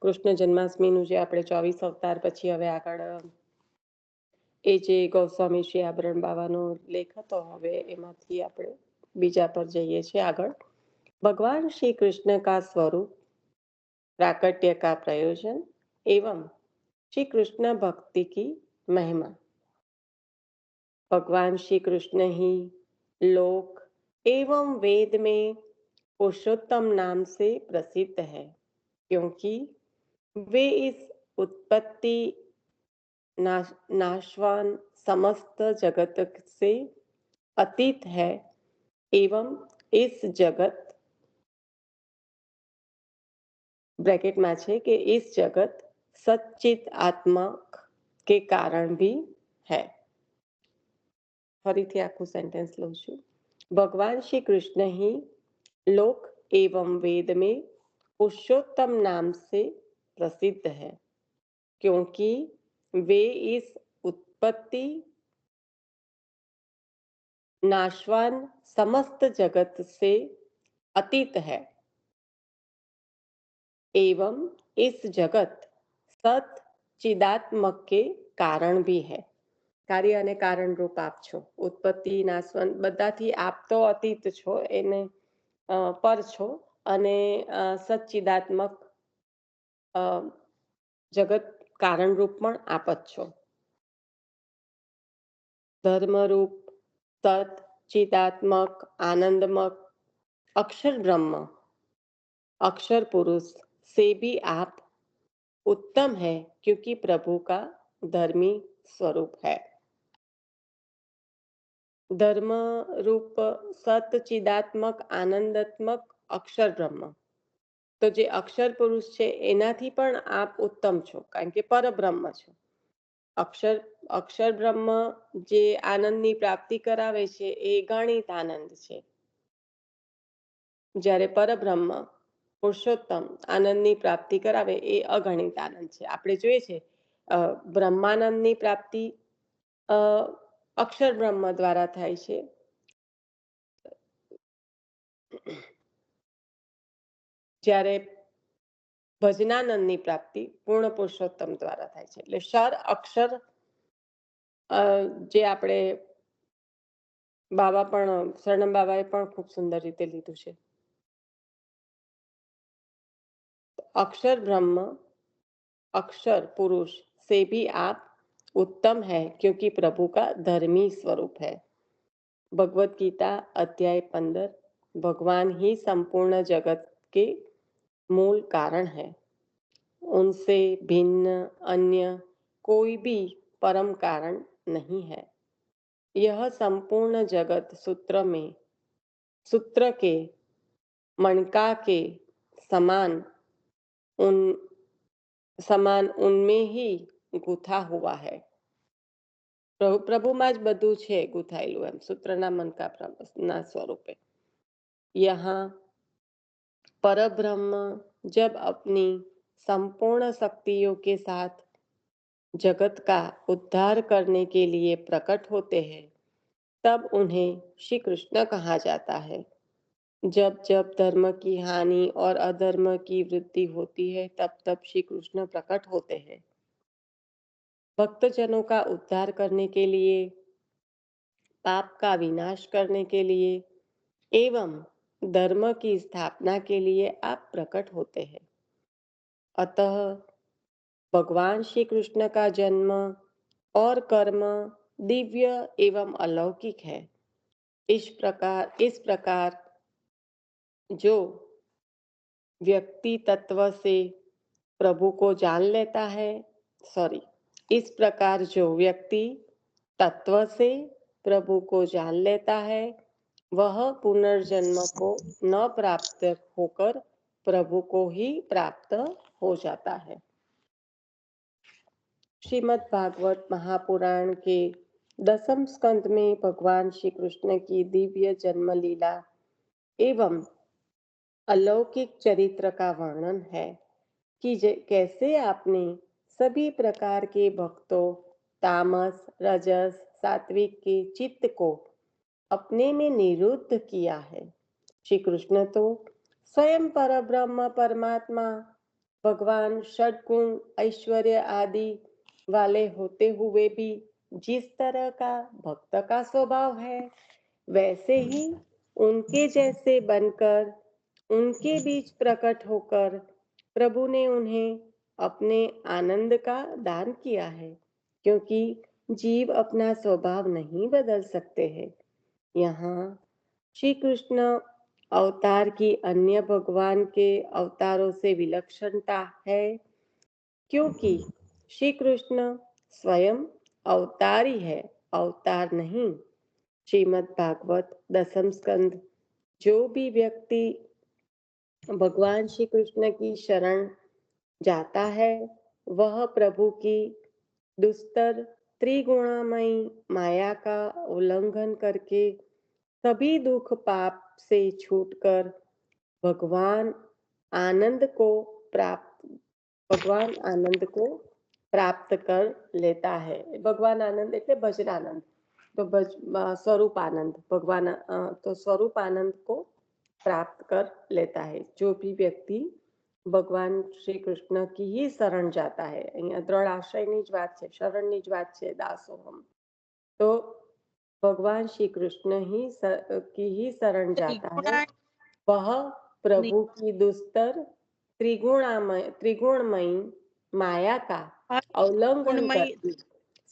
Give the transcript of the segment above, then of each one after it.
કૃષ્ણ જન્માષ્ટમીનું જે આપણે 24 અવતાર પછી હવે આગળ એ જે ગૌસ્વામી શ્રી આભરણ બાવાનો લેખ હતો, હવે એમાંથી આપણે બીજા પર જઈએ છીએ આગળ। भगवान श्री कृष्ण का स्वरूप, प्राकट्य का प्रयोजन एवं श्री कृष्ण भक्ति की महिमा। भगवान श्री कृष्ण ही लोक एवं वेद में पुरुषोत्तम नाम से प्रसिद्ध है, क्योंकि वे इस उत्पत्ति नाशवान समस्त जगत से अतीत है एवं इस जगत ब्रैकेट में है कि इस जगत सच्चित आत्मा के कारण भी है। फरीथी आखू सेंटेंस लઉં છું। भगवान श्री कृष्ण ही लोक एवं वेद में पुरुषोत्तम नाम से प्रसिद्ध है, क्योंकि वे इस उत्पत्ति नाशवान समस्त जगत से अतीत है एवं इस जगत सत चिदात्मक के कारण भी है। कार्य અને કારણ રૂપ આપ છો, ઉત્પત્તિ નાશવન બધાથી આપ તો અતીત છો, એને પર છો, અને સચ્ચિદાત્મક જગત કારણ રૂપ પણ આપ જ છો। ધર્મરૂપ सत चिदात्मक आनंदमक अक्षर ब्रह्म अक्षर पुरुष से भी आप उत्तम है, क्योंकि प्रभु का धर्मी स्वरूप है। धर्म रूप सत चिदात्मक आनंदात्मक अक्षर ब्रह्म, तो जे अक्षर पुरुष है एनाथी पण आप उत्तम छो, कारण के परब्रह्म छो। अक्षर अक्षर ब्रह्म जे आनंदनी प्राप्ति करावे छे ए गणित आनंद छे, જ્યારે પરબ્રહ્મ પુરુષોત્તમ આનંદની પ્રાપ્તિ કરાવે એ અગણિત આનંદ છે। આપણે જોઈએ છે બ્રહ્માનંદની પ્રાપ્તિ અક્ષર બ્રહ્મ દ્વારા થાય છે, જ્યારે ભજનાનંદની પ્રાપ્તિ પૂર્ણ પુરુષોત્તમ દ્વારા થાય છે। એટલે ક્ષર અક્ષર જે આપણે બાબા પણ શરણમ બાબાએ પણ ખૂબ સુંદર રીતે લીધું છે। अक्षर ब्रह्म अक्षर पुरुष से भी आप उत्तम है, क्योंकि प्रभु का धर्मी स्वरूप है। भगवत गीता अध्याय 15। भगवान ही संपूर्ण जगत के मूल कारण है, उनसे भिन्न अन्य कोई भी परम कारण नहीं है। यह संपूर्ण जगत सूत्र के मणका के समान उनमें ही गुथा हुआ है। प्रभु में ज बधु छे गुथायेलू, एम सूत्रना मनका ना स्वरूपे। यहाँ परब्रह्म जब अपनी संपूर्ण शक्तियों के साथ जगत का उद्धार करने के लिए प्रकट होते हैं, तब उन्हें श्री कृष्ण कहा जाता है। जब जब धर्म की हानि और अधर्म की वृद्धि होती है, तब तब श्री कृष्ण प्रकट होते हैं। भक्तजनों का उद्धार करने के लिए, पाप का विनाश करने के लिए एवं धर्म की स्थापना के लिए आप प्रकट होते हैं। अतः भगवान श्री कृष्ण का जन्म और कर्म दिव्य एवं अलौकिक है। इस प्रकार जो व्यक्ति तत्व से प्रभु को जान लेता है, इस प्रकार जो व्यक्ति तत्व से प्रभु को जान लेता है, वह पुनर्जन्म को न प्राप्त होकर प्रभु को ही प्राप्त हो जाता है। श्रीमद् भागवत महापुराण के 10वें स्कंद में भगवान श्री कृष्ण की दिव्य जन्म लीला एवं अलौकिक चरित्र का वर्णन है कि कैसे आपने सभी प्रकार के भक्तों, तामस, रजस, सात्विक के चित्त को अपने में निरुद्ध किया है। श्री कृष्ण तो स्वयं परब्रह्म परमात्मा भगवान षटगुण ऐश्वर्य आदि वाले होते हुए भी जिस तरह का भक्त का स्वभाव है, वैसे ही उनके जैसे बनकर उनके बीच प्रकट होकर प्रभु ने उन्हें अपने आनंद का दान किया है, क्योंकि जीव अपना स्वभाव नहीं बदल सकते हैं। यहाँ श्री कृष्ण अवतार की अन्य भगवान के अवतारों से विलक्षणता है, क्योंकि श्री कृष्ण स्वयं अवतार ही है, अवतार नहीं। श्रीमद् भागवत दसम स्कंद। जो भी व्यक्ति भगवान श्री कृष्ण की शरण जाता है, वह प्रभु की दुस्तर त्रिगुणामयी माया का उल्लंघन करके सभी दुख पाप से छूटकर भगवान आनंद को प्राप्त भगवान आनंद को प्राप्त कर लेता है। भगवान आनंद એટલે ભજન આનંદ, तो स्वरूप आनंद भगवान तो स्वरूप आनंद को प्राप्त कर लेता है। जो भी व्यक्ति ભગવાન શ્રી કૃષ્ણ की ही शरण जाता है, અહીંયા દ્રઢ આશ્રયની જ વાત છે, શરણની જ વાત છે, દાસોહમ। तो भगवान श्री कृष्ण की ही शरण जाता है, त्रिगुणा वह प्रभु की दुस्तर त्रिगुणमयी माया का उल्लंघन गुणमयी करके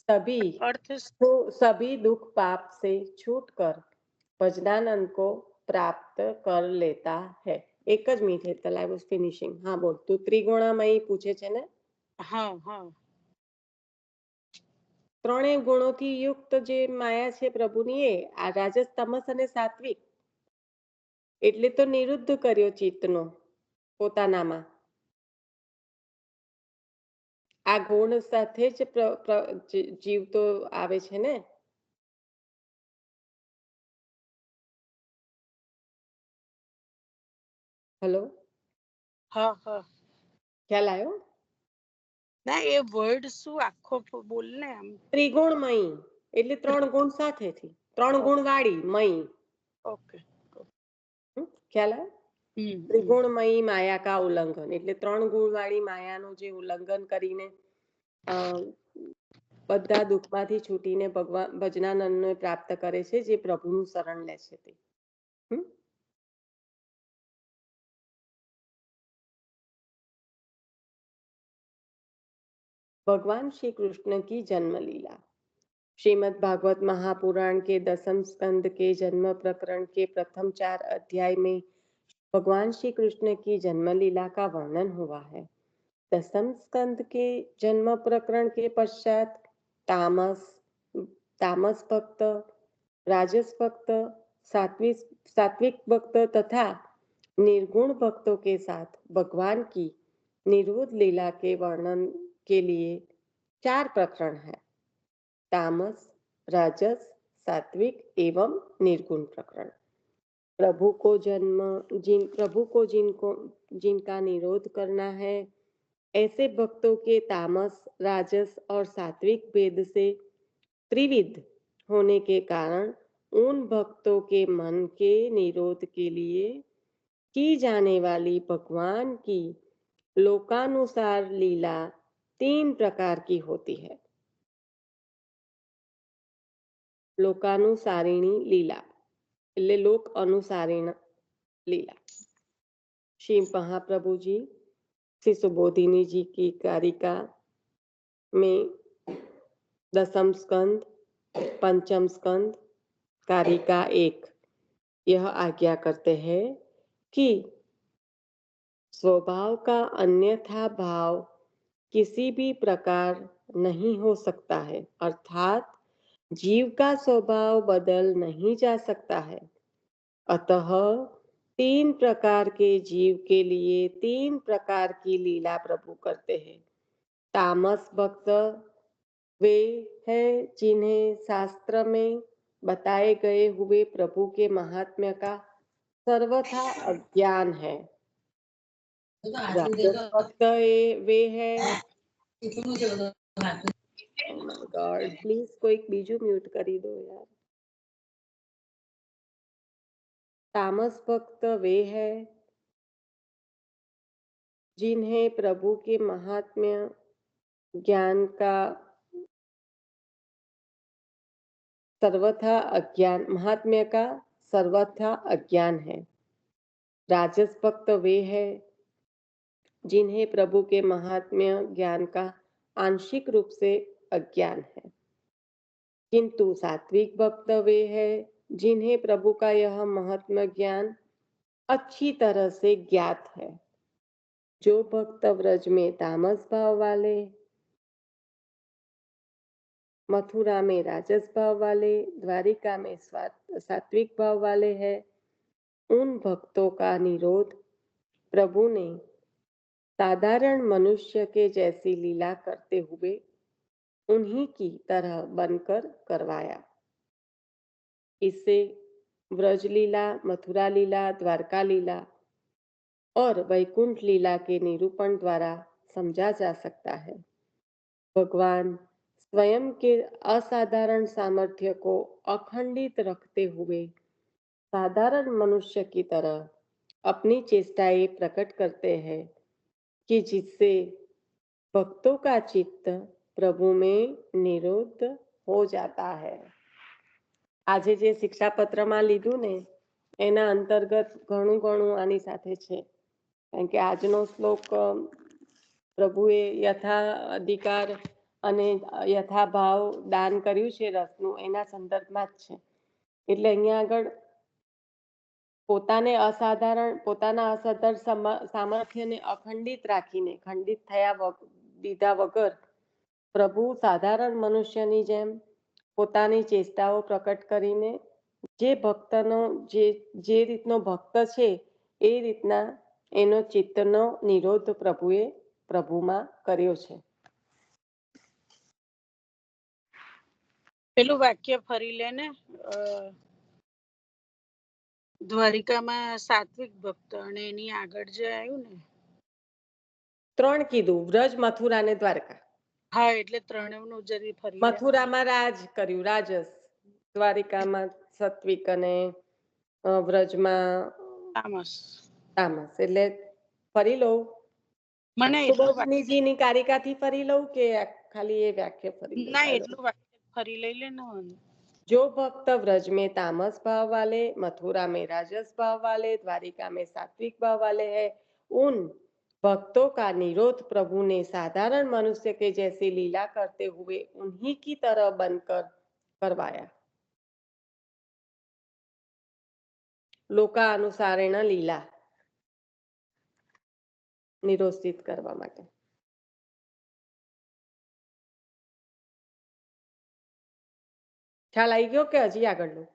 सभी अर्थ तो सभी दुख पाप से छूटकर भजनानंद को प्राप्त कर लेता है। एक જ minute Hetal, I was finishing. હા બોલ, તું ત્રિગુણામયી પૂછે છે ને? हाँ हाँ ત્રણેય ગુણોથી યુક્ત જે માયા છે પ્રભુની, એ આ રાજસ તમસ અને સાત્વિક એટલે તો નિરુદ્ધ કર્યો ચિત્તનો પોતાનામાં। આ ગુણ સાથે જ જીવ તો આવે છે ને। હેલો, हाँ हाँ ખ્યાલ આવ્યો? ના એ વર્ડ શું આખો બોલને આમ ત્રિગુણમયી એટલે ત્રણ ગુણ સાથેથી, ત્રણ ગુણ વાળી મયી। ઓકે ખ્યાલ આવ્યો? હમ ત્રિગુણમયી માયા કા ઉલ્લંઘન એટલે ત્રણ ગુણ વાળી માયાનું જે ઉલ્લંઘન કરીને બધા દુઃખમાંથી છૂટીને ભગવાન ભજનાનંદને પ્રાપ્ત કરે છે, જે પ્રભુનું શરણ લે છે તે। भगवान श्री कृष्ण की जन्म लीला। श्रीमद् भागवत महापुराण के दसम स्कंद के जन्म प्रकरण के प्रथम 4 अध्याय में भगवान श्री कृष्ण की जन्म लीला का वर्णन हुआ है। दसम स्कंद के जन्म प्रकरण के पश्चात तामस तामस भक्त, राजस भक्त, सात्विक भक्त तथा निर्गुण भक्तों के साथ भगवान की निरोध लीला के वर्णन के लिए 4 प्रकरण है। तामस, राजस, सात्विक एवं निर्गुण प्रकरण। प्रभु को जिनका निरोध करना है, ऐसे भक्तों के तामस, राजस और सात्विक भेद से त्रिविध होने के कारण उन भक्तों के मन के निरोध के लिए की जाने वाली भगवान की लोकानुसार लीला 3 प्रकार की होती है। लोकानुसारिणी लीला એટલે लोक अनुसारिण लीला। श्री महाप्रभु जी श्री सुबोधिनी जी की कारिका में दसम स्कंद, पंचम स्कंद, कारिका 1 यह आज्ञा करते हैं कि स्वभाव का अन्यथा भाव किसी भी प्रकार नहीं हो सकता है, अर्थात जीव का स्वभाव बदल नहीं जा सकता है। अतः 3 प्रकार के जीव के लिए 3 प्रकार की लीला प्रभु करते हैं। तामस भक्त वे हैं जिन्हें शास्त्र में बताए गए हुए प्रभु के महात्म्य का सर्वथा अज्ञान है। राजस भक्त वे हैं, oh my God, प्लीज कोई बीजू म्यूट करी दो यार। तामस भक्त वे हैं जिन्हें प्रभु के महात्म्य ज्ञान का सर्वथा अज्ञान महात्म्य का सर्वथा अज्ञान है। राजस भक्त वे हैं जिन्हें प्रभु के महात्म्य ज्ञान का आंशिक रूप से अज्ञान है, किंतु सात्विक भक्त वे हैं जिन्हें प्रभु का यह महात्म्य ज्ञान अच्छी तरह से ज्ञात है। जो भक्त व्रज में तामस भाव वाले, मथुरा में राजस भाव वाले, द्वारिका में सात्विक भाव वाले हैं, उन भक्तों का निरोध प्रभु ने साधारण मनुष्य के जैसी लीला करते हुए उन्हीं की तरह बनकर करवाया। इससे व्रज लीला, मथुरा लीला, द्वारका लीला और वैकुंठ लीला के निरूपण द्वारा समझा जा सकता है। भगवान स्वयं के असाधारण सामर्थ्य को अखंडित रखते हुए साधारण मनुष्य की तरह अपनी चेष्टाएं प्रकट करते हैं कि जिससे भक्तों का चित्त प्रभु में निरुद्ध हो जाता है। આજે જે શિક્ષાપત્રમાં લીધું ને એના અંતર્ગત ઘણું ઘણું આની સાથે છે, કારણ કે આજનો શ્લોક પ્રભુએ યથા અધિકાર અને યથાભાવ દાન કર્યું છે રસનું, એના સંદર્ભમાં જ છે. એટલે અહીંયા આગળ પોતાના અસાધારણ સામર્થ્યને અખંડિત રાખીને, ખંડિત દીધા વગર પ્રભુ સાધારણ મનુષ્યની જેમ પોતાની ચેષ્ટાઓ પ્રકટ કરીને જે ભક્તનો જે રીતનો ભક્ત છે એ રીતના એનો ચિત્તનો નિરોધ પ્રભુએ પ્રભુમાં કર્યો છે. પેલું વાક્ય ફરી લેને. દ્વારિકામાં સાત્વિક ભક્ત અને એની આગળ જે આવ્યું ને 3 કીધું, વ્રજ, મથુરા અને દ્વારકા. હા, એટલે ત્રણેયનું જરી ફરી લે. મથુરામાં રાજ કર્યું, રાજસ. દ્વારિકામાં સત્વિક અને વ્રજમાં તામસ. એટલે ફરી લઉં. મને સુભાષિનીજીની કારિકાથી ફરી લઉં કે ખાલી એ વાક્ય ફરી લઉં? ના, એટલું વાક્ય ફરી લઈ લે ને. जो भक्त व्रज में तामस भाव वाले, मथुरा में राजस भाव वाले, द्वारिका में सात्विक भाव वाले हैं, उन भक्तों का निरोध प्रभु ने साधारण मनुष्य के जैसी लीला करते हुए उन्हीं की तरह बनकर करवाया. लोकानुसारेण लीला નિરોષિત કરવા માટે. ખ્યાલ આવી ગયો કે હજી આગળનું?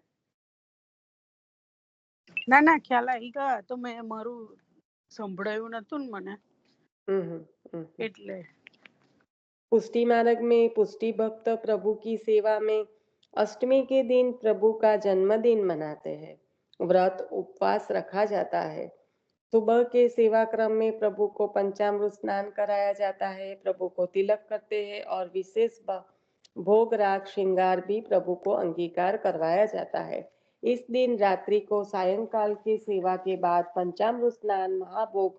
ના ના, ખ્યાલ આવી ગયો. તો મેં મારું સંભળાયું નતું ને મને, એટલે. पुष्टि मार्ग में पुष्टि भक्त प्रभु की सेवा में अष्टमी के दिन प्रभु का जन्मदिन मनाते हैं. व्रत उपवास रखा जाता है. सुबह के सेवा क्रम में प्रभु को पंचामृत स्नान कराया जाता है. प्रभु को तिलक करते हैं और विशेष भोग राग श्रृंगार भी प्रभु को अंगीकार करवाया जाता है. इस दिन रात्रि को सायंकाल की सेवा के बाद पंचामृत स्नान, महाभोग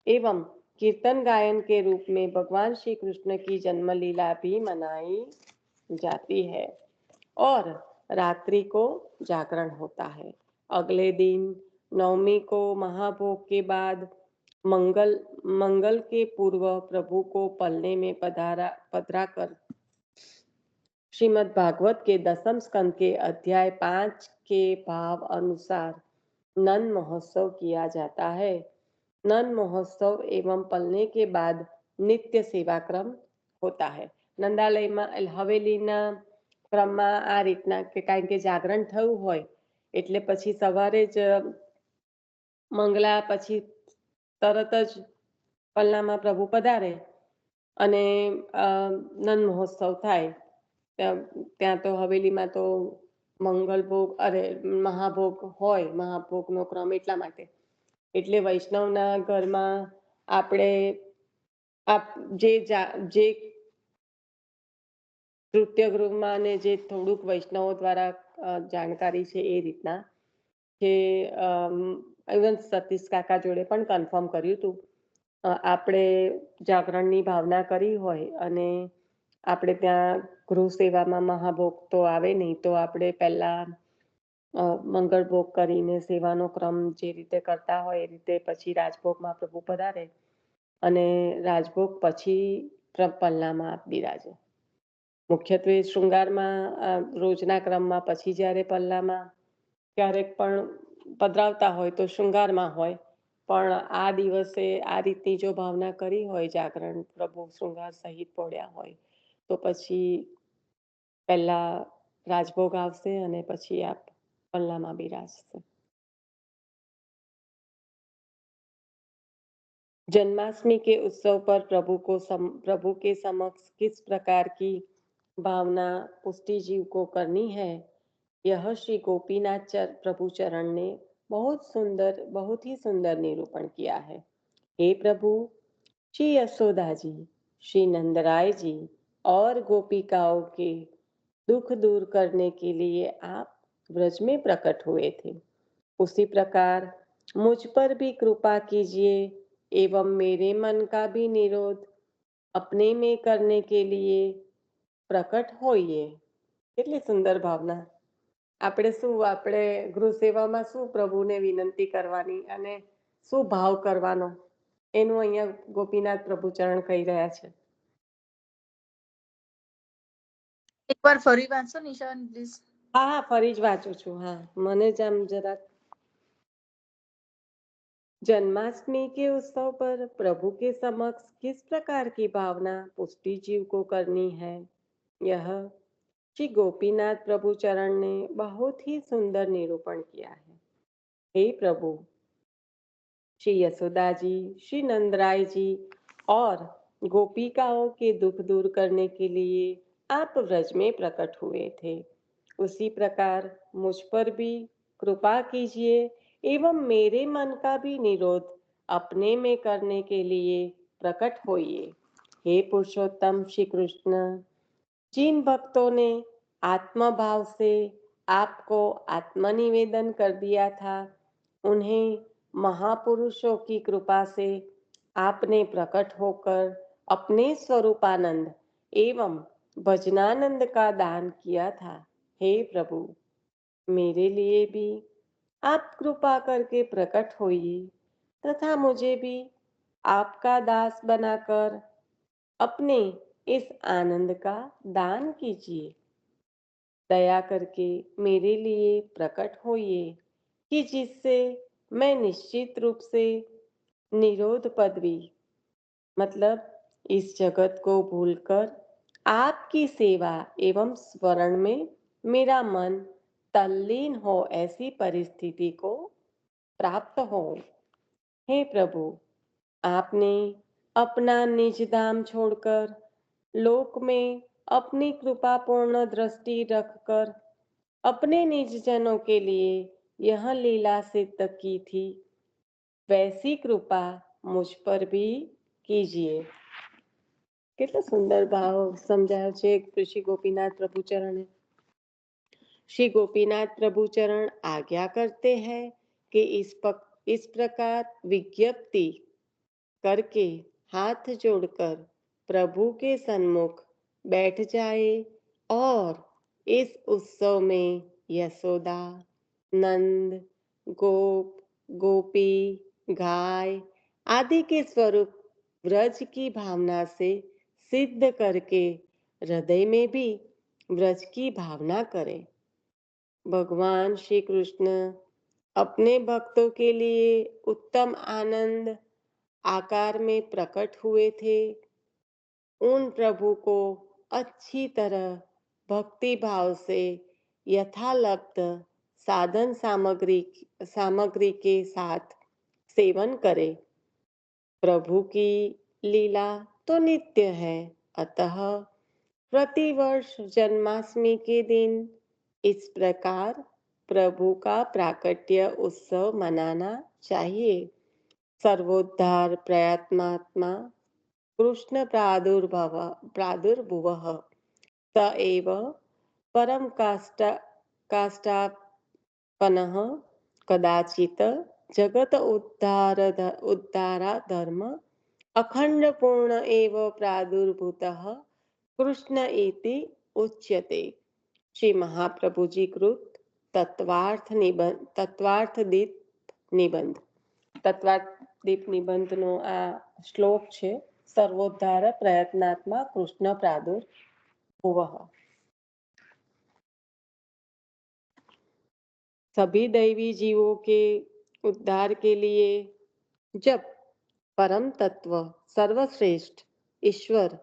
एवं कीर्तन गायन के रूप में भगवान श्री कृष्ण की जन्म लीला भी मनाई जाती है और रात्रि को जागरण होता है. अगले दिन नवमी को महाभोग के बाद मंगल के पूर्व प्रभु को पलने में पधरा कर श्रीमद् भागवत के 10 स्कंद के अध्याय 5 के भाव अनुसार नंद महोत्सव किया जाता है. नंद महोत्सव एवं पलने के बाद नित्य सेवा क्रम होता है. नंदालयમાં હવેલીના ક્રમમાં આ રીતના કે કારણ કે જાગરણ થયું હોય એટલે પછી સવારે જ મંગલા પછી તરત જ પલનામાં પ્રભુ પધારે અને નંદ મહોત્સવ થાય. ત્યાં તો હવેલીમાં તો મંગલ ભોગ મહાભોગ હોય, મહાભોગનો ક્રમ એટલા માટે. એટલે વૈષ્ણવના ઘરમાં આપણે જે નૃત્ય ગૃહમાં ને જે થોડુંક વૈષ્ણવો દ્વારા જાણકારી છે એ રીતના કે ઇવન સતીશ કાકા જોડે પણ કન્ફર્મ કર્યું હતું આપણે જાગરણની ભાવના કરી હોય અને આપણે ત્યાં ગૃહ સેવામાં મહાભોગ તો આવે નહીં, તો આપણે પહેલા મંગળ ભોગ કરીને સેવાનો ક્રમ જે રીતે કરતા હોય એ રીતે પછી રાજભોગમાં પ્રભુ પધારે અને રાજભોગ પછી પલ્લામાં બિરાજે. મુખ્યત્વે શૃંગારમાં રોજના ક્રમમાં પછી જ્યારે પલ્લામાં ક્યારેક પણ પધરાવતા હોય તો શૃંગારમાં હોય, પણ આ દિવસે આ રીતની જો ભાવના કરી હોય, જાગરણ પ્રભુ શૃંગાર સહિત પોડ્યા હોય, તો પછી પહેલા રાજભોગ આવશે અને પછી આપ पल्ला बिराजते। जन्माष्टमी के उत्सव पर प्रभु के समक्ष किस प्रकार की भावना पुष्टि जीव को करनी है, यह श्री गोपीनाथ प्रभु चरण ने बहुत ही सुंदर निरूपण किया है। हे प्रभु, श्री यशोदा जी, श्री नंदराय जी और गोपिकाओं के दुख दूर करने के लिए आप ब्रज में प्रकट हुए थे। उसी प्रकार मुझ पर भी कृपा कीजिए एवं मेरे मन का भी निरोध अपने में करने के लिए प्रकट होइए। કેટલી સુંદર ભાવના! આપણે ગૃહ સેવામાં શું પ્રભુને વિનંતી કરવાની અને શું ભાવ કરવાનો, એનું અહીંયા ગોપીનાથ પ્રભુ ચરણ કહી રહ્યા છે. એકવાર ફરી વાંચો નિશાન પ્લીઝ. હા, ફરી જ વાંચું છું. હા, મને જ આમ જરાક जन्माष्टमी के उत्सव पर प्रभु के समक्ष किस प्रकार की भावना पुष्टि जीव को करनी है, यह श्री गोपीनाथ प्रभु चरण ने बहुत ही सुंदर निरूपण किया है। हे प्रभु, श्री यशोदा जी, श्री नंदराय जी और गोपिकाओं के दुख दूर करने के लिए आप व्रज में प्रकट हुए थे। उसी प्रकार मुझ पर भी कृपा कीजिए एवं मेरे मन का भी निरोध अपने में करने के लिए प्रकट होइए। हे पुरुषोत्तम श्री कृष्ण, जिन भक्तों ने आत्मभाव से आपको आत्मनिवेदन कर दिया था, उन्हें महापुरुषों की कृपा से आपने प्रकट होकर अपने स्वरूपानंद एवं भजनानंद का दान किया था। हे प्रभु, मेरे लिए भी आप कृपा करके प्रकट होइए तथा मुझे भी आपका दास बनाकर अपने इस आनंद का दान कीजिए। दया करके मेरे लिए प्रकट होइए कि जिससे मैं निश्चित रूप से निरोध पदवी, मतलब इस जगत को भूलकर आपकी सेवा एवं स्मरण में मेरा मन तल्लीन हो, ऐसी परिस्थिति को प्राप्त हो। हे प्रभु, आपने अपना निज धाम छोड़कर लोक में अपनी कृपापूर्ण दृष्टि रखकर अपने निज जनों के लिए यह लीला सिद्ध की थी, वैसी कृपा मुझ पर भी कीजिए। કેટલો સુંદર ભાવ સમજાયો છે શ્રી ગોપીનાથ પ્રભુ ચરણે. श्री गोपीनाथ प्रभु चरण आज्ञा करते हैं कि इस प्रकार विज्ञप्ति करके हाथ जोड़कर प्रभु के सन्मुख बैठ जाए और इस उत्सव में यशोदा, नंद, गोप, गोपी, गाय आदि के स्वरूप ब्रज की भावना से सिद्ध करके हृदय में भी ब्रज की भावना करे। भगवान श्री कृष्ण अपने भक्तों के लिए उत्तम आनंद आकार में प्रकट हुए थे। उन प्रभु को अच्छी तरह भक्ति भाव से यथालब्ध साधन सामग्री के साथ सेवन करे। प्रभु की लीला तो नित्य है, अतः प्रतिवर्ष जन्माष्टमी के दिन इस प्रकार प्रभु का प्राकट्य उत्सव मनाना चाहिए। सर्वोद्धार प्रयत्नात्मा कृष्ण प्रादुर्भुवः स एव परम काष्टापनः कदाचित् जगत उद्धारा धर्म अखंड पूर्ण एव प्रादुर्भूतः कृष्ण इति उच्यते। श्री महाप्रभु जी कृत तत्वार्थ निबंध તત્વાદીપ નિબંધનો આ શ્લોક છે। સર્વોદ્ધાર પ્રયત્નાત્મા કૃષ્ણ પ્રાદુર્ભુવઃ। सभी दैवी जीवों के उद्धार के लिए जब परम तत्व सर्वश्रेष्ठ ईश्वर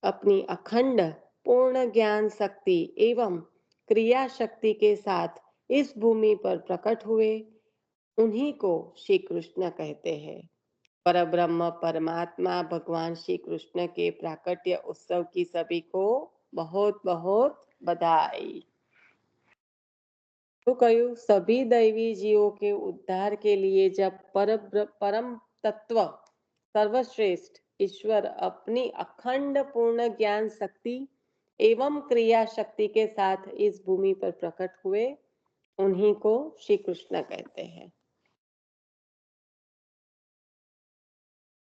अपनी अखंड पूर्ण ज्ञान शक्ति एवं क्रिया शक्ति के साथ इस भूमि पर प्रकट हुए, उन्हीं को श्री कृष्ण कहते हैं। परब्रह्म परमात्मा भगवान श्री कृष्ण के प्राकट्य उत्सव की सभी को बहुत बहुत बधाई। तो कहूं सभी दैवी जीवों के उद्धार के लिए जब परम तत्व सर्वश्रेष्ठ ईश्वर अपनी अखंड पूर्ण ज्ञान शक्ति एवं क्रिया शक्ति के साथ इस भूमि पर प्रकट हुए, उन्हीं को श्री कृष्ण कहते हैं।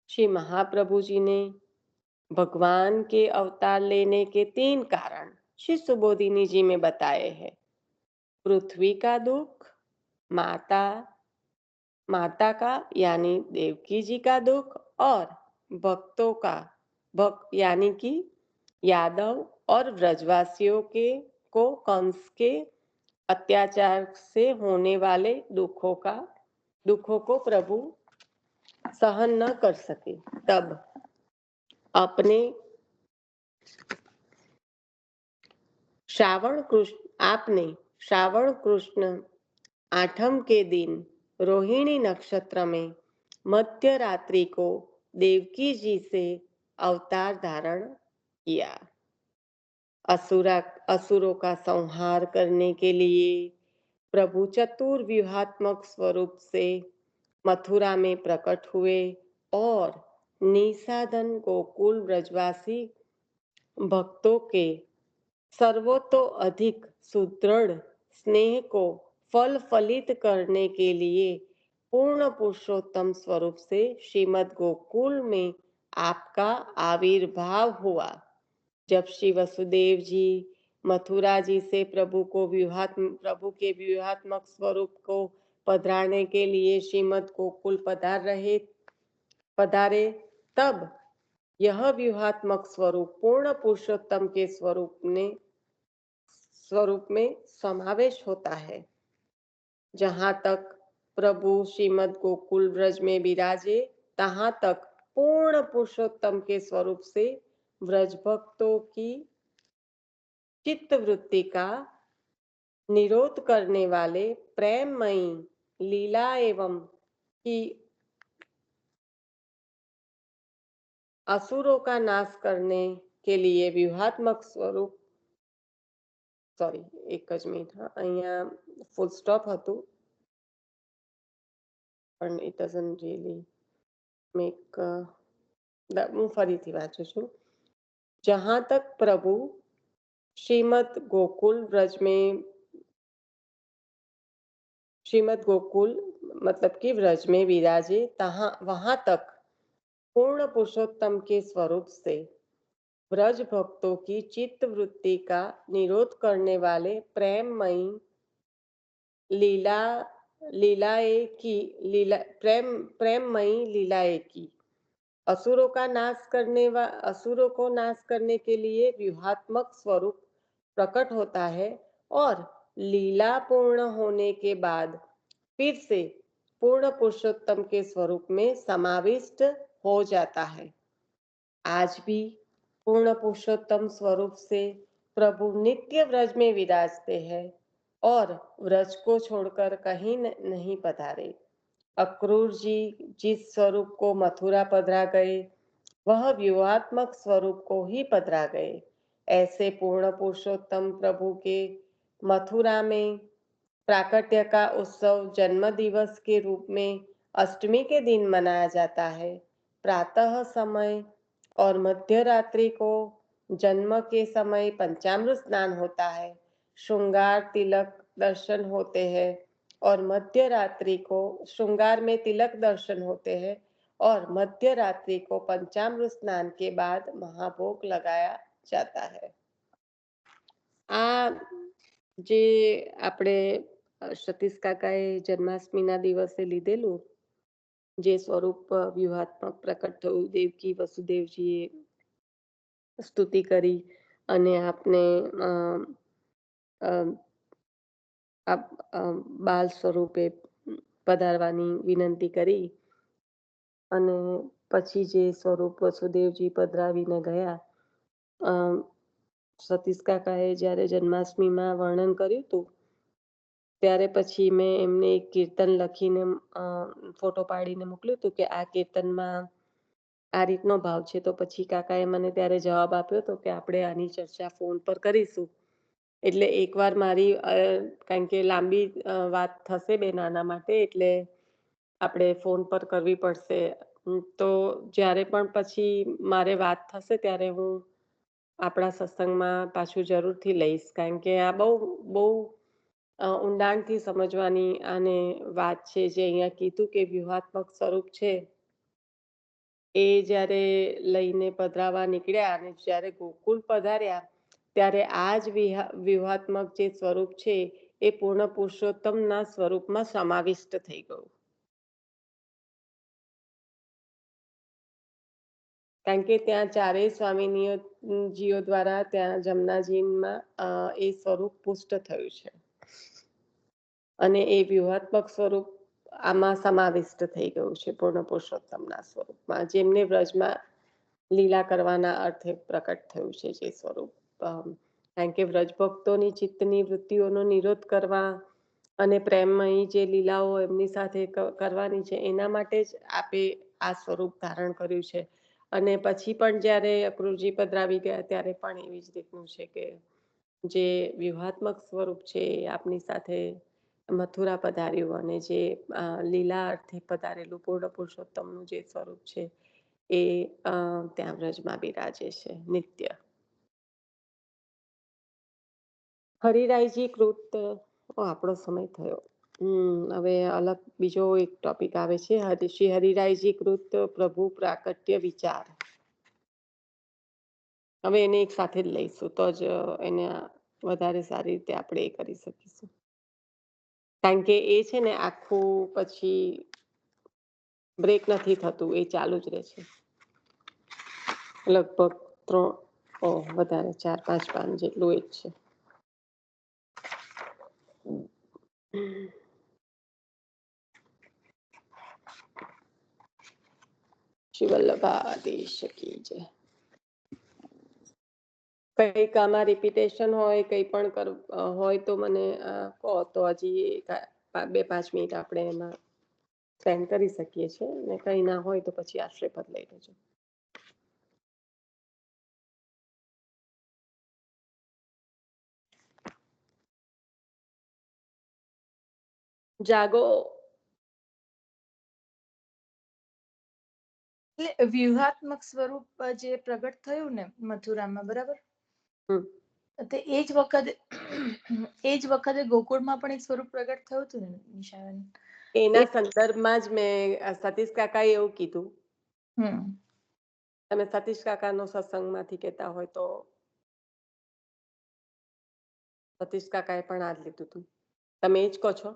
श्री महाप्रभु जी ने भगवान के अवतार लेने के 3 कारण श्री सुबोधिनी जी में बताए हैं। पृथ्वी का दुख, माता का यानी देवकी जी का दुख और भक्तों का यानी कि यादव और ब्रजवासियों के को कंस के अत्याचार से होने वाले दुखों को प्रभु सहन न कर सके, तब आपने श्रावण कृष्ण 8th के दिन रोहिणी नक्षत्र में मध्य रात्रि को देवकी जी से अवतार धारण किया। असुरों का संहार करने के लिए प्रभु चतुर्व्यूहात्मक स्वरूप से मथुरा में प्रकट हुए और निसाधन गोकुल ब्रजवासी भक्तों के सर्वतो अधिक सुदृढ़ स्नेह को फल फलित करने के लिए पूर्ण पुरुषोत्तम स्वरूप से श्रीमद गोकुल में आपका आविर्भाव हुआ। जब श्री वसुदेव जी मथुरा जी से प्रभु के व्यूहात्मक स्वरूप को पधराने के लिए श्रीमद गोकुल पधारे, तब यह व्यूहात्मक स्वरूप पूर्ण पुरुषोत्तम के स्वरूप में समावेश होता है। जहां तक प्रभु श्रीमद गोकुल ब्रज में विराजे, तहां तक पूर्ण पुरुषोत्तम के स्वरूप से ब्रज भक्तों की चित्त वृत्ति का निरोध करने वाले प्रेममयी लीला एवं की असुरों का नाश करने के लिए व्यूहात्मक स्वरूप एक જ મિનિટ અહીંયા ફૂલ સ્ટોપ હતું, પણ it doesn't really make હું ફરીથી વાંચું છું। जहां तक प्रभु श्रीमद गोकुल मतलब कि व्रज में विराजे, वहां तक पूर्ण पुरुषोत्तम के स्वरूप से ब्रज भक्तों की चित्त वृत्ति का निरोध करने वाले प्रेममयी प्रेममयी लीलाए की असुरों को नाश करने के लिए व्यूहात्मक स्वरूप प्रकट होता है और लीला पूर्ण होने के बाद फिर से पूर्ण पुरुषोत्तम के स्वरूप में समाविष्ट हो जाता है। आज भी पूर्ण पुरुषोत्तम स्वरूप से प्रभु नित्य व्रज में विराजते हैं और व्रज को छोड़कर कहीं नहीं पधारे। अक्रूर जी जिस स्वरूप को मथुरा पधरा गए, वह व्यूहात्मक स्वरूप को ही पधरा गए। ऐसे पूर्ण पुरुषोत्तम प्रभु के मथुरा में प्राकट्य का उत्सव जन्म दिवस के रूप में अष्टमी के दिन मनाया जाता है। प्रातः समय और मध्य रात्रि को जन्म के समय पंचामृत स्नान होता है, श्रृंगार तिलक दर्शन होते हैं और मध्य रात्रि को श्रृंगार में तिलक दर्शन होते हैं और मध्य रात्रि को पंचामृत स्नान के बाद महाभोग लगाया जाता है। આ જે આપણે સતીશ કાકાએ જન્માષ્ટમીના દિવસે લીધેલું જે સ્વરૂપ વ્યૂહાત્મક પ્રકટ થયું, દેવકી વસુદેવજીએ સ્તુતિ કરી અને આપને બાલ સ્વરૂપે પધારવાની વિનંતી કરી અને પછી જે સ્વરૂપ વસુદેવજી પધરાવીને ગયા, સતીશ કાકાએ જ્યારે જન્માષ્ટમીમાં વર્ણન કર્યું હતું ત્યારે પછી મેં એમને એક કીર્તન લખીને ફોટો પાડીને મોકલ્યું હતું કે આ કીર્તનમાં આ રીતનો ભાવ છે. તો પછી કાકાએ મને ત્યારે જવાબ આપ્યો હતો કે આપણે આની ચર્ચા ફોન પર કરીશું. એટલે એકવાર મારી કારણ કે લાંબી વાત થશે બે નાના માટે, એટલે આપણે ફોન પર કરવી પડશે. તો જ્યારે પણ પછી મારે વાત થશે ત્યારે હું આપણા સત્સંગમાં પાછું જરૂરથી લઈશ, કારણ કે આ બહુ ઊંડાણથી સમજવાની આને વાત છે. જે અહીંયા કીધું કે વ્યૂહાત્મક સ્વરૂપ છે એ જ્યારે લઈને પધરાવા નીકળ્યા અને જ્યારે ગોકુળ પધાર્યા ત્યારે આ જ વ્યૂહાત્મક જે સ્વરૂપ છે એ પૂર્ણ પુરુષોત્તમના સ્વરૂપમાં સમાવિષ્ટ થઈ ગયું. કારણ કે ત્યાં ચારેય સ્વામિનીજીઓ દ્વારા ત્યાં જમનાજીમાં એ સ્વરૂપ પુષ્ટ થયું છે અને એ વ્યૂહાત્મક સ્વરૂપ આમાં સમાવિષ્ટ થઈ ગયું છે પૂર્ણ પુરુષોત્તમના સ્વરૂપમાં, જેમને વ્રજમાં લીલા કરવાના અર્થે પ્રકટ થયું છે જે સ્વરૂપ. કારણ કે વ્રજભક્તોની ચિત્તની વૃત્તિઓનો નિરોધ કરવા અને પ્રેમમયી જે લીલાઓ એમની સાથે કરવાની છે એના માટે જ આપે આ સ્વરૂપ ધારણ કર્યું છે. અને પછી પણ જ્યારે અક્રૂરજી પધરાવી ગયા ત્યારે પણ એવી જ રીતનું છે કે જે વ્યૂહાત્મક સ્વરૂપ છે આપની સાથે મથુરા પધાર્યું અને જે લીલા અર્થે પધારેલું પૂર્ણ પુરુષોત્તમનું જે સ્વરૂપ છે એ ત્યાં વ્રજમાં બિરાજે છે નિત્ય. હરિરાયજી કૃત આપણો સમય થયો. હવે અલગ બીજો એક ટોપિક આવે છે, શ્રી હરિરાયજી કૃત પ્રભુ પ્રાકટ્ય વિચાર. હવે એને એક સાથે જ લઈશું તો જ એને વધારે સારી રીતે આપણે એ કરી શકીશું. કારણ કે એ છે ને આખું પછી બ્રેક નથી થતું, એ ચાલુ જ રહે છે. લગભગ વધારે 4-5 પાન જેટલું એ જ છે. શ્રી વલ્લભાધીશ કી જય. કઈક આમાં રિપીટેશન હોય, કઈ પણ હોય તો મને કહો તો હજી 2-5 મિનિટ આપણે એમાં સ્પેન્ડ કરી શકીએ છીએ, ને કઈ ના હોય તો પછી આશ્રયપદ લઈ લેજો. જાગો. એટલે વ્યૂહાત્મક સ્વરૂપ જે પ્રગટ થયું ને મથુરામાં, બરાબર? તો એ જ વખતે ગોકુળમાં પણ એક સ્વરૂપ પ્રગટ થયું હતું ને નિશાબેન? એના સંદર્ભમાં જ મેં સતીશ કાકાએ એવું કીધું. તમે સતીશ કાકાનો સત્સંગમાંથી કહેતા હોય તો સતીશ કાકાએ પણ આ જ લીધું હતું. તમે એ જ કહો છો?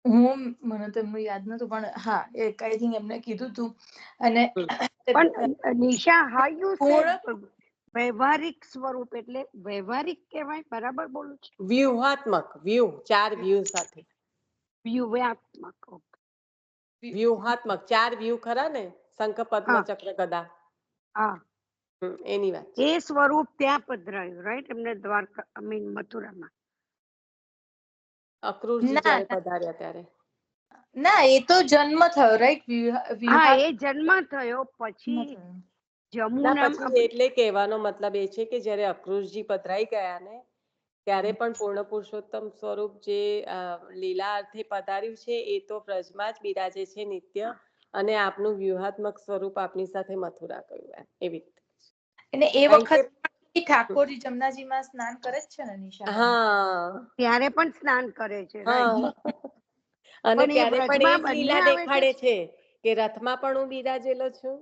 મને તો એમનું યાદ નતું, પણ હા એક આઈ થિંક એમને કીધું હતું. અને પણ નિશા, હાઉ યુ સે વ્યવહારિક સ્વરૂપ એટલે વ્યવહારિક કહેવાય? બરાબર બોલું છું? વ્યૂહાત્મક, વ્યૂહ 4 વ્યૂહ સાથે. વ્યૂહાત્મક. વ્યૂહાત્મક 4 વ્યૂહ ખરા ને, શંખ પદ્મ ચક્ર ગદા. હા, એની વાત. એ સ્વરૂપ ત્યાં પધરાયું, રાઈટ? એમને દ્વારકા મથુરામાં. અક્રૂરજી જ્યારે પધાર્યા ત્યારે. ના, એ તો જન્મ થયો, રાઈટ? હા, એ જન્મ થયો પછી જમુના. પછી એટલે કહેવાનો મતલબ એ છે કે જ્યારે અક્રૂરજી પધરાઈ ગયા ને ત્યારે પણ પૂર્ણ પુરુષોત્તમ સ્વરૂપ જે લીલા અર્થે પધાર્યું છે એ તો વ્રજમાં જ બિરાજે છે નિત્ય, અને આપનું વ્યૂહાત્મક સ્વરૂપ આપની સાથે મથુરા કર્યું એવી રીતે. અને એ વખત ઠાકોરજી જમનાજીમાં સ્નાન કરે જ છે ને નિશા? હા, ત્યારે પણ સ્નાન કરે છે, રાઈટ? અને ત્યારે પણ એ જ લીલા દેખાડે છે કે રથમાં પણ હું બિરાજેલો છું,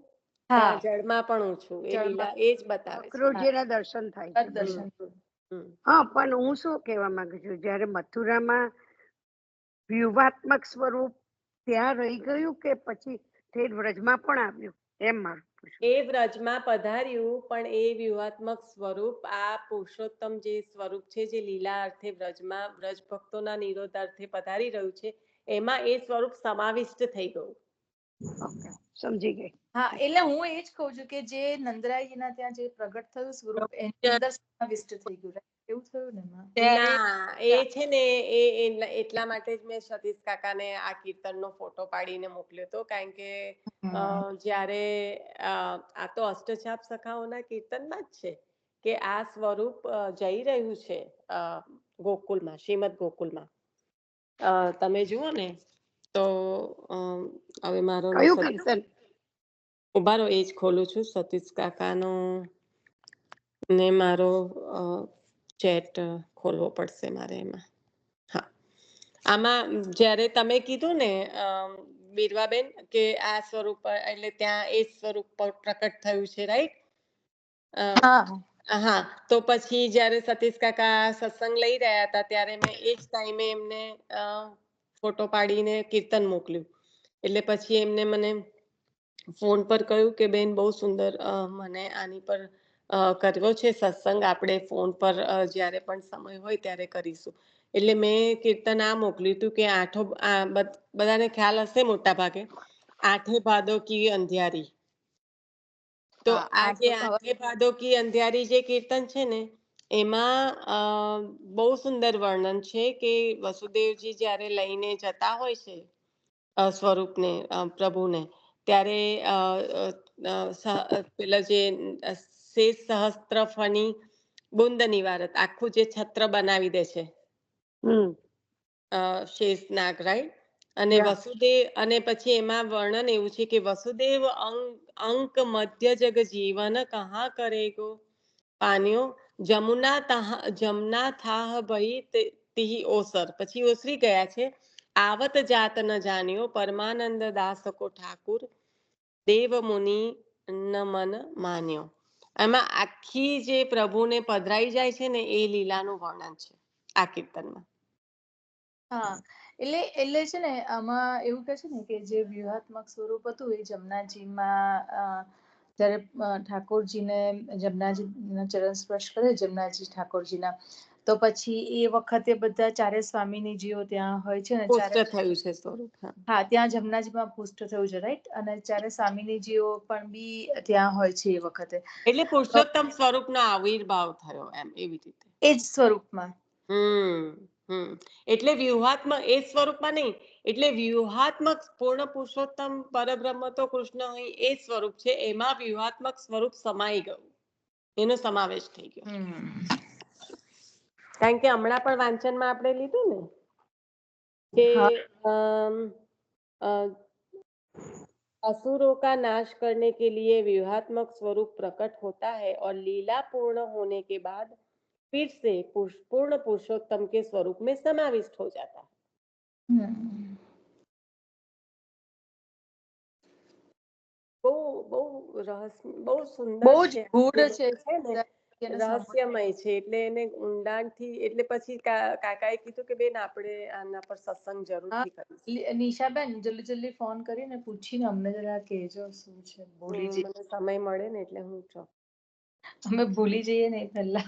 હા, જળમાં પણ હું છું. એ લીલા એ જ બતાવે છે. અક્રૂરજીના દર્શન થાય છે. દર્શન. હા, પણ હું શું કહેવા માંગુ છું, જ્યારે મથુરામાં વ્યૂહાત્મક સ્વરૂપ ત્યાં રહી ગયું કે પછી ઠેર વ્રજમાં પણ આવ્યું, એમ મારું પૂછવું. એ વ્રજમાં પધાર્યું, પણ એ વ્યૂહાત્મક સ્વરૂપ આ પુરુષોત્તમ જે સ્વરૂપ છે, જે લીલા અર્થે વ્રજમાં વ્રજ ભક્તોના નિરોધાર્થે પધારી રહ્યું છે, એમાં એ સ્વરૂપ સમાવિષ્ટ થઈ ગયું. ઓકે, સમજી ગઈ. હા, એટલે હું એ જ કહું છું કે જે નંદરાયજીના ત્યાં જે પ્રગટ થયું સ્વરૂપ એની અંદર સમાવિષ્ટ થઈ ગયું, એવું થયું ને એમાં. ના, એ છે ને એ એટલા માટે જ મેં સતીશ કાકાને આ કીર્તનનો ફોટો પાડીને મોકલ્યો હતો, કારણ કે જ્યારે આ તો અષ્ટછાપ સખાઓના કીર્તનમાં જ છે કે આ સ્વરૂપ જઈ રહ્યું છે ગોકુલમાં, શ્રીમદ ગોકુલમાં. તમે જુઓ ને તો હવે મારો કયું કીર્તન? ઉભા રહો, એ જ ખોલું છું. સતીશ કાકાનો ને મારો ચેટ ખોલવો પડશે મારે એમાં. હા, આમાં જ્યારે તમે કીધું ને બીરવાબેન કે આ સ્વરૂપ એટલે ત્યાં એ સ્વરૂપ પ્રકટ થયું છે, રાઈટ? હા, તો પછી જ્યારે સતીશ કાકા સત્સંગ લઈ રહ્યા હતા ત્યારે મેં એ જ ટાઈમે એમને ફોટો પાડીને કીર્તન મોકલ્યું. એટલે પછી એમને મને ફોન પર કહ્યું કે બેન બહુ સુંદર મને આની પર કરવો છે સત્સંગ, આપણે ફોન પર જ્યારે પણ સમય હોય ત્યારે કરીશું. એટલે મેં કીર્તન આ મોકલ્યું હતું કે બધાને ખ્યાલ હશે મોટા ભાગે, આઠે ભાદો કી અંધિયારી. તો આ જે આઠે ભાદો કી અંધિયારી જે કીર્તન છે ને, એમાં બહુ સુંદર વર્ણન છે કે વસુદેવજી જ્યારે લઈને જતા હોય છે સ્વરૂપને, પ્રભુને, ત્યારે પેલા જે શેષ સહસ્ત્ર ફણી બુંદ નિવારત આખું જે છત્ર બનાવી દે છે શેષનાગ, રાઈટ? અને વસુદેવ, અને પછી એમાં વર્ણન એવું છે કે વસુદેવ અંક મધ્ય જગ જીવન કહા કરેગો પાન્યો જમના થાહ ભઈ તિહી ઓસર. પછી ઓસરી ગયા છે. આવત જાત ન જાણ્યો પરમાનંદ દાસ કો ઠાકુર દેવ મુનિ નમન માન્યો. એમાં આખી જે પ્રભુને પધરાઈ જાય છે ને એ લીલાનું વર્ણન છે આ કીર્તનમાં. હા, એટલે છે ને આમાં એવું કે છે ને કે જે વ્યૂહાત્મક સ્વરૂપ હતું એ જમનાજીમાં જ્યારે ઠાકોરજીને જમનાજીના ચરણ સ્પર્શ કરે, જમનાજી ઠાકોરજીના, તો પછી એ વખતે બધા ચારે સ્વામિનીજીઓ ત્યાં હોય છે ને, પુષ્ટ થયું છે સ્વરૂપ. હા, ત્યાં જમનાજીમાં પુષ્ટ થયું છે, રાઈટ? અને ચારે સ્વામિનીજીઓ પણ બી ત્યાં હોય છે એ વખતે, એટલે પુરુષોત્તમ સ્વરૂપનો આવિર્ભાવ થયો એમ, એવી રીતે એ જ સ્વરૂપમાં. એટલે વ્યૂહાત્મક એ સ્વરૂપમાં નહીં, એટલે વ્યૂહાત્મક પૂર્ણ પુરુષોત્તમ પરબ્રહ્મ તો કૃષ્ણ હોય એ સ્વરૂપ છે, એમાં વ્યૂહાત્મક સ્વરૂપ સમાઈ ગયું, એનો સમાવેશ થઈ ગયો. કારણ કે હમણાં પણ વાંચનમાં આપણે લીધું ને કે असुरों का नाश करने के लिए व्यूहात्मक स्वरूप प्रकट होता है और लीला पूर्ण होने के बाद फिर से पूर्ण पुरुषोत्तम के स्वरूप में समाविष्ट हो जाता है. બહુ રહસ્ય, બહુ સુંદર છે, રહસ્યમય છે. એટલે એને ઊંડાણથી, એટલે પછી કાકાએ કીધું કે બેન આપણે આના પર સત્સંગ જરૂરથી કરીશું. નિશાબેન જલ્દી ફોન કરીને પૂછીને અમને જરા કહેજો શું છે. ભૂલી જઈએ, મને સમય મળે ને એટલે હું અમે ભૂલી જઈએ ને પહેલા.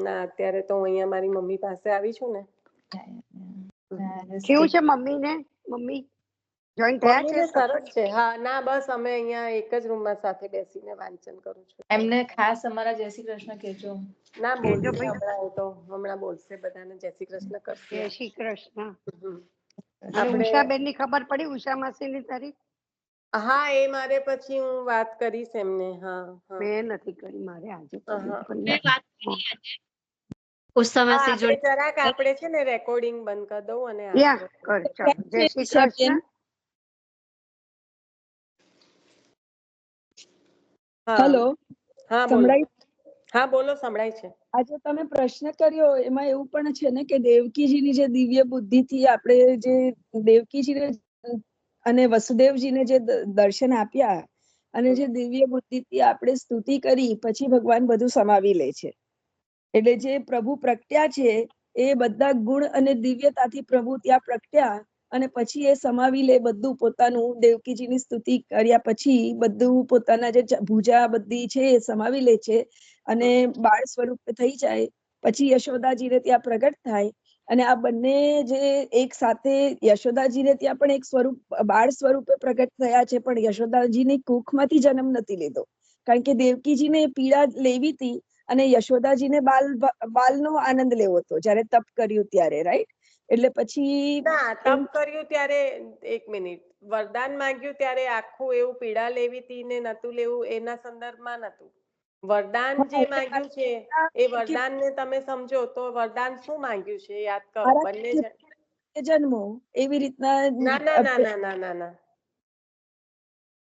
ના, અત્યારે તો હું અહીંયા મારી મમ્મી પાસે આવી છું ને. કેવું છે મમ્મીને? મમ્મી જોઈન થયા છે? સરસ છે. હા, ના, બસ અમે અહીંયા એક જ રૂમમાં સાથે બેસીને વાંચન કરું છું. એમને ખાસ અમારા જય શ્રી કૃષ્ણ કહેજો. ના, બોલજો ભાઈ, હમણાં બોલશે, બધાને જય શ્રી કૃષ્ણ કરશે. જય શ્રી કૃષ્ણ. ઉષાબેન ની ખબર પડી? ઉષા માસી ની તારી? હા, એ મારે પછી હું વાત કરીશ એમને. હા, મેં નથી કરી, મારે આજે જરાક આપણે છે ને રેકોર્ડિંગ બંધ કરી દઉં અને કર. ચાલો, જય શ્રી કૃષ્ણ. હેલો, સંભળાય? હા, બોલો, સંભળાય છે. આજે તમે પ્રશ્ન કર્યો એમાં એવું પણ છે ને કે દેવકીજીની જે દિવ્ય બુદ્ધિથી આપણે જે દેવકીજીને અને વસુદેવજીને જે દર્શન આપ્યા અને જે દિવ્ય બુદ્ધિથી આપણે સ્તુતિ કરી પછી ભગવાન બધું સમાવી લે છે. એટલે જે પ્રભુ પ્રગટ્યા છે એ બધા ગુણ અને દિવ્યતાથી પ્રભુ ત્યાં પ્રગટ્યા અને પછી એ સમાવી લે બધું પોતાનું. દેવકીજીની સ્તુતિ કર્યા પછી બધું પોતાના જે ભુજા બધી છે એ સમાવી લે છે અને બાળ સ્વરૂપે થઈ જાય. પછી યશોદાજીને ત્યાં પ્રગટ થાય અને આ બંને જે એક સાથે યશોદાજીને ત્યાં પણ એક સ્વરૂપ બાળ સ્વરૂપે પ્રગટ થયા છે, પણ યશોદાજીની કુખમાંથી જન્મ નથી લીધો, કારણ કે દેવકીજીને પીડા લેવી હતી અને યશોદાજીને બાલનો આનંદ લેવો હતો જયારે તપ કર્યું ત્યારે, રાઈટ? એટલે પછી ના, તપ કર્યું ત્યારે, એક મિનિટ, વરદાન માંગ્યું ત્યારે આખું એવું પીડા લેવી હતી ને નતું લેવું એના સંદર્ભમાં નતું. વરદાન જે માંગ્યું છે એ વરદાન ને તમે સમજો તો વરદાન શું માંગ્યું છે યાદ કરો બંને. જન્મો એવી રીતના. ના ના ના ના ના ના ના,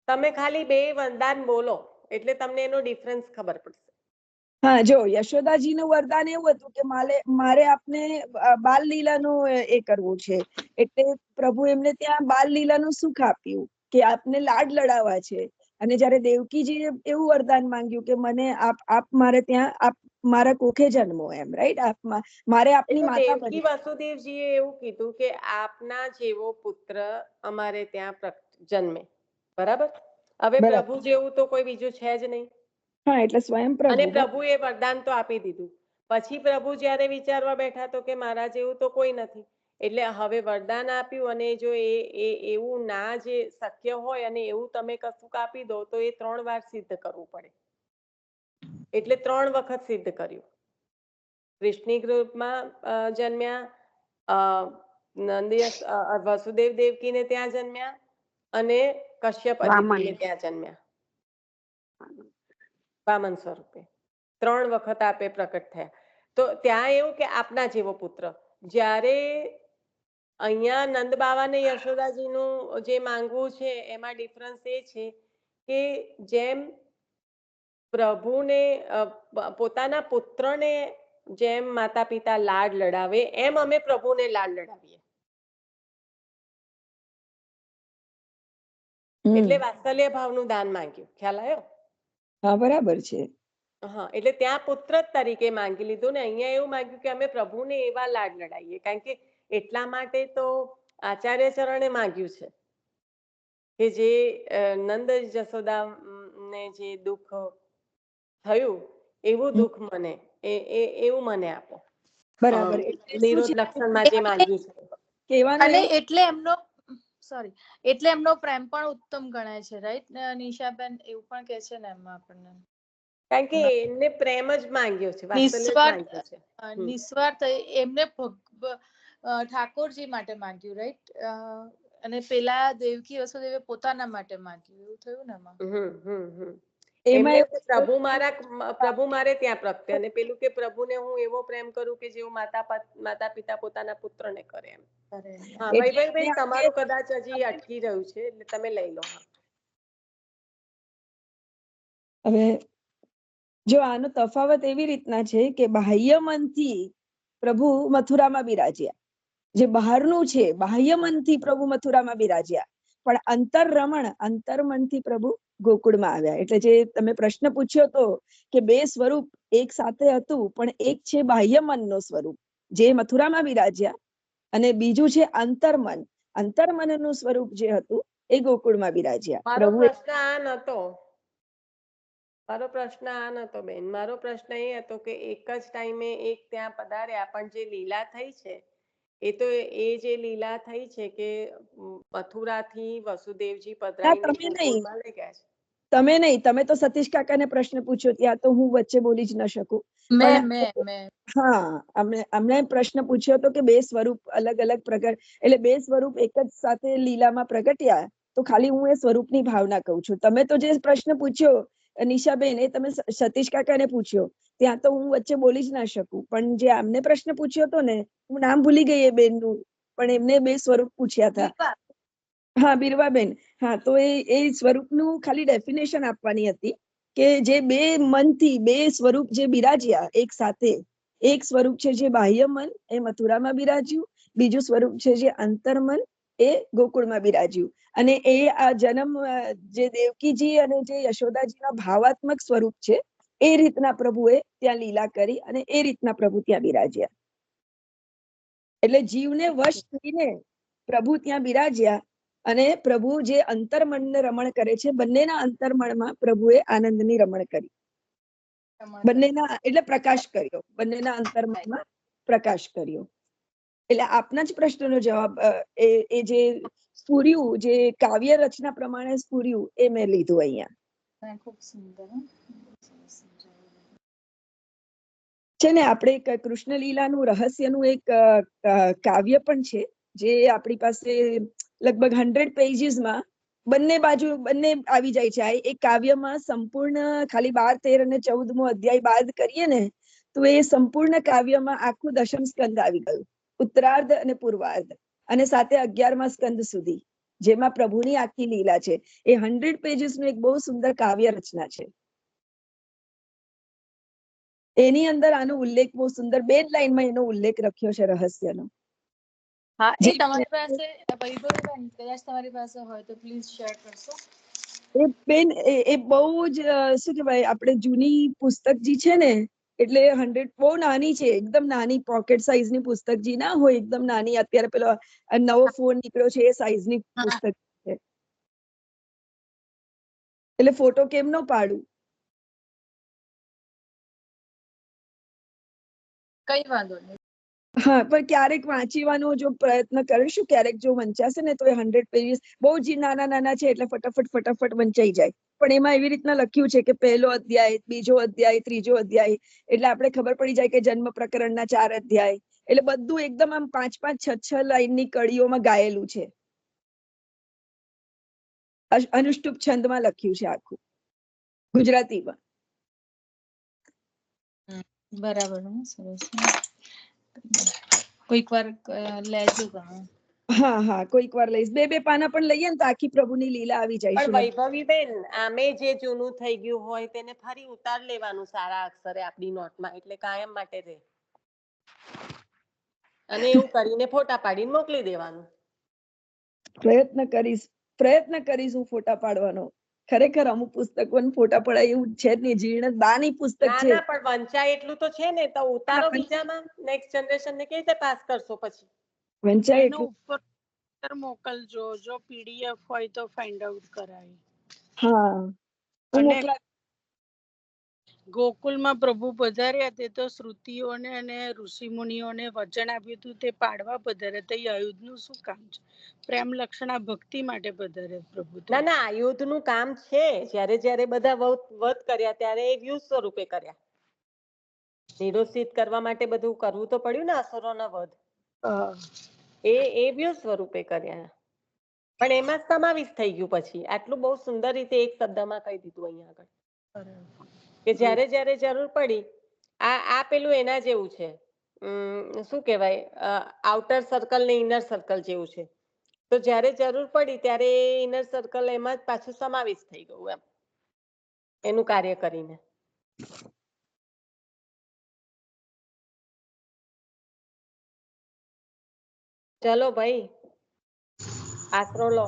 તમે ખાલી બે વરદાન બોલો એટલે તમને એનો ડિફરન્સ ખબર પડશે. હા, જો યશોદાજીનું વરદાન એવું હતું કે મારે આપને બાલ લીલાનું એ કરવું છે, એટલે પ્રભુ એમને ત્યાં બાલ લીલાનું સુખ આપ્યું કે આપને લાડ લડાવવા છે. અને જયારે દેવકીજીએ એવું વરદાન માંગ્યું કે મને આપ મારે ત્યાં આપ મારા કોખે જન્મો, એમ, રાઈટ? મારે આપની માતા દેવકી વસુદેવજીએ એવું કીધું કે આપના જેવો પુત્ર અમારે ત્યાં જન્મે, બરાબર? હવે પ્રભુ જેવું તો કોઈ બીજું છે જ નહીં. હા, એટલે સ્વયં પ્રભુ. અને પ્રભુએ વરદાન તો આપી દીધું. પછી પ્રભુ જયારે વિચારવા બેઠા તો કે મારા જેવું તો કોઈ નથી, એટલે હવે વરદાન આપ્યું અને જો એ એવું ના જે શક્ય હોય અને એવું તમે કશુંક આપી દો તો એ 3 વાર સિદ્ધ કરવું પડે, એટલે 3 વખત સિદ્ધ કર્યું. કૃષ્ણની ગ્રુપમાં જન્મ્યા, વસુદેવ દેવકીને ત્યાં જન્મ્યા અને કશ્યપ અદિતિને ત્યાં જન્મ્યા વામન સ્વરૂપે. 3 વખત આપે પ્રકટ થયા. તો ત્યાં એવું કે આપના જેવો પુત્ર. જ્યારે અહીંયા નંદ બાવાને યશોદાજીનું જે માંગવું છે એમાં ડિફરન્સ એ છે કે જેમ પ્રભુને પોતાના પુત્રને જેમ માતા પિતા લાડ લડાવે એમ અમે પ્રભુને લાડ લડાવીએ, એટલે વાત્સલ્ય ભાવનું દાન માંગ્યું. ખ્યાલ આવ્યો? હા, બરાબર છે. હા, એટલે ત્યાં પુત્ર તરીકે માંગી લીધું ને અહીંયા એવું માંગ્યું કે અમે પ્રભુને એવા લાડ લડાવીએ, કારણ કે એટલા માટે તો આચાર્ય ચરણે માંગ્યું છે કે જે નંદ જશોદા ને જે દુઃખ થયું એવું દુઃખ મને એવું મને આપો. બરાબર. નિરોધ લક્ષણમાં જે માંગ્યું છે. અને એટલે એમનો પ્રેમ પણ ઉત્તમ ગણાય છે, રાઈટ નિશાબેન? એવું પણ કે છે ને એમાં આપણને, કારણ કે એમને પ્રેમ જ માંગ્યો છે, વાત્સલ્ય જ માંગ્યો છે. નિસ્વાર્થ એમને ઠાકોરજી માટે માંગ્યું, રાઈટ? અને પેલા દેવકી વસુદેવે પોતાના માટે માંગ્યું, એવું થયું ને એમાં. એમને પ્રભુ મારે ત્યાં પ્રગટે અને પેલું કે પ્રભુને હું એવો પ્રેમ કરું કે જેવું માતા પિતા પોતાના પુત્રને કરે એમ. હા, વૈભવબેન તમારું કદાચ હજી અટકી રહ્યું છે એટલે તમે લઈ લો. હવે જો આનો તફાવત એવી રીતના છે કે બાહ્ય મનથી પ્રભુ મથુરામાં બિરાજ્યા, જે બહારનું છે બાહ્ય મનથી પ્રભુ મથુરામાં બિરાજ્યા, પણ અંતરમનથી પ્રભુ ગોકુળમાં આવ્યા. એટલે જે તમે પ્રશ્ન પૂછ્યો તો કે બે સ્વરૂપ એક સાથે હતું, પણ એક છે બાહ્ય મનનું સ્વરૂપ જે મથુરામાં બિરાજ્યા અને બીજું છે અંતર્મનનું સ્વરૂપ જે હતું એ ગોકુળમાં બિરાજ્યા. મારો પ્રશ્ન આ નતો બેન. મારો પ્રશ્ન એ હતો કે એક જ ટાઈમે એક ત્યાં પધાર્યા, પણ જે લીલા થઈ છે એ તો એ જે લીલા થઈ છે કે મથુરાથી વસુદેવજી પધરાઈને ગોકુળમાં લઈ ગયા છે. તમે તો સતીશ કાકાને પ્રશ્ન પૂછ્યો, ત્યાં તો હું વચ્ચે બોલી જ ન શકું. અમને પ્રશ્ન પૂછ્યો હતો કે બે સ્વરૂપ અલગ અલગ પ્રગટ, એટલે બે સ્વરૂપ એક જ સાથે લીલામાં પ્રગટ્યા, તો ખાલી હું એ સ્વરૂપની ભાવના કહું છું. તમે તો જે પ્રશ્ન પૂછ્યો નિશાબેન એ તમે સતીશ કાકાને પૂછ્યો, ત્યાં તો હું વચ્ચે બોલી જ ના શકું. પણ જે આમને પ્રશ્ન પૂછ્યો હતો ને, હું નામ ભૂલી ગઈ એ બેનનું, પણ એમને બે સ્વરૂપ પૂછ્યા હતા. હા, બીરવાબેન. હા, તો એ સ્વરૂપનું ખાલી ડેફિનેશન આપવાની હતી કે જે બે મનથી બે સ્વરૂપ જે બિરાજ્યા એક સાથે, એક સ્વરૂપ છે જે બાહ્ય મન એ મથુરામાં બિરાજ્યું, બીજું સ્વરૂપ છે જે અંતર્મન એ ગોકુળમાં બિરાજ્યું. અને એ આ જન્મ જે દેવકીજી અને જે યશોદાજીના ભાવાત્મક સ્વરૂપ છે એ રીતના પ્રભુએ ત્યાં લીલા કરી અને એ રીતના પ્રભુ ત્યાં બિરાજ્યા. એટલે જીવને વશ થઈને પ્રભુ ત્યાં બિરાજ્યા અને પ્રભુ જે અંતર્મનને રમણ કરે છે, બંનેના અંતર્મનમાં પ્રભુએ આનંદની રમણ કરી. બંનેના એટલે પ્રકાશ કર્યો, બંનેના અંતર્મનમાં પ્રકાશ કર્યો. એટલે આપના જ પ્રશ્નનો જવાબ એ જે સ્ફુર્યું, જે કાવ્ય રચના પ્રમાણે સ્ફુર્યું, એ મેં લીધું અહીંયા. ખૂબ સુંદર છે ને. આપણે કૃષ્ણ લીલાનું રહસ્યનું એક કાવ્ય પણ છે, જે આપણી પાસે લગભગ 100 પેજીસમાં બંને બાજુ બંને આવી જાય છે. આ એક કાવ્યમાં સંપૂર્ણ ખાલી 12, 13 અને 14મો અધ્યાય બાદ કરીએ ને તો એ સંપૂર્ણ કાવ્યમાં આખું દશમ સ્કંદ આવી ગયું, ઉત્તરાર્ધ અને પૂર્વાર્ધ, અને સાથે 11મા સ્કંદ સુધી, જેમાં પ્રભુની આખી લીલા છે. એ 100 પેજીસનું એક બહુ સુંદર કાવ્ય રચના છે. એની અંદર આનો ઉલ્લેખ બહુ સુંદર 2 લાઈનમાં એનો ઉલ્લેખ રાખ્યો છે રહસ્યનો. હા, એ તમારી પાસે વૈભવીબેન કદાચ તમારી પાસે હોય તો પ્લીઝ શેર કરશો. એ બેન એ બહુ જ શું કહેવાય, આપણે જૂની પુસ્તક જે છે ને, એટલે 100 બહુ નાની છે, એકદમ નાની પોકેટ સાઇઝની પુસ્તક જે ના હોય, એકદમ નાની. અત્યારે પેલો નવો ફોન નીકળ્યો છે એ સાઇઝની પુસ્તક છે. એટલે ફોટો કેમ નો પાડું? કઈ વાંધો નહીં. હા, પણ ક્યારેક વાંચવાનો જો પ્રયત્ન કરીશું, ક્યારેક જો વંચાશે ને તો એ 100 પેજીસ બહુ જ નાના છે, એટલે ફટાફટ વંચાઈ જાય. પણ એમાં એવી રીતના લખ્યું છે કે પહેલો અધ્યાય, બીજો અધ્યાય, ત્રીજો અધ્યાય, એટલે આપણે ખબર પડી જાય કે જન્મ પ્રકરણના 4 અધ્યાય. એટલે બધું એકદમ આમ 5-5, 6-6 લાઈનની કડીઓમાં ગાયેલું છે. અનુષ્ટુપ છંદમાં લખ્યું છે આખું, ગુજરાતીમાં. બરાબર. સરસ. કોઈક વાર લેજો તમે. હા, કોઈક વાર લઈશ. 2 પાના પણ લઈએ ને તો આખી પ્રભુની લીલા આવી જાય. પણ વૈભવીબેન, આમે જે જૂનું થઈ ગયું હોય તેને ફરી ઉતાર લેવાનું સારા અક્ષરે આપણી નોટમાં, એટલે કાયમ માટે રહે. અને એવું કરીને ફોટા પાડીને મોકલી દેવાનું. પ્રયત્ન કરીશ હું ફોટા પાડવાનો. ખરેખર અમુક પુસ્તકોને ફોટા પડાય એવું છે જ નહીં, જીર્ણ દાની પુસ્તક છે. ના, પણ વંચાય એટલું તો છે ને, તો ઉતારો બીજામાં. નેક્સ્ટ જનરેશન ને કેવી રીતે પાસ કરશો પછી? વંચાય એનો એટલું. ઉપર મોકલજો, જો પીડીએફ હોય તો ફાઇન્ડ આઉટ કરાય. હા, હું મોકલા. ગોકુલમાં પ્રભુ પધાર્યા તે તો શ્રુતિઓને અને ઋષિ મુનિઓને વચન આપ્યું હતું તે પાડવા પધાર્યા. તે આયુધનું શું કામ છે? પ્રેમ લક્ષણા ભક્તિ માટે પધાર્યા પ્રભુ. ના, યુદ્ધ નું કામ છે. જ્યારે બધા વધ કર્યા ત્યારે એ યુદ્ધ સ્વરૂપે કર્યા. નિરોષિત કરવા માટે બધું કરવું તો પડ્યું ને, અસુરોના વધ. એ વ્યૂહ સ્વરૂપે કર્યા. પણ એમાં સમાવિષ્ટ થઈ ગયું. પછી આટલું બહુ સુંદર રીતે એક શબ્દમાં કહી દીધું અહીંયા આગળ, કે જ્યારે જરૂર પડી. આ પેલું એના જેવું છે, શું કહેવાય, આઉટર સર્કલ ને ઇનર સર્કલ જેવું છે. તો જ્યારે જરૂર પડી ત્યારે ઇનર સર્કલ એમાં જ પાછું સમાવિષ્ટ થઈ ગયું એમ, એનું કાર્ય કરીને. ચલો ભાઈ, આશરો લો.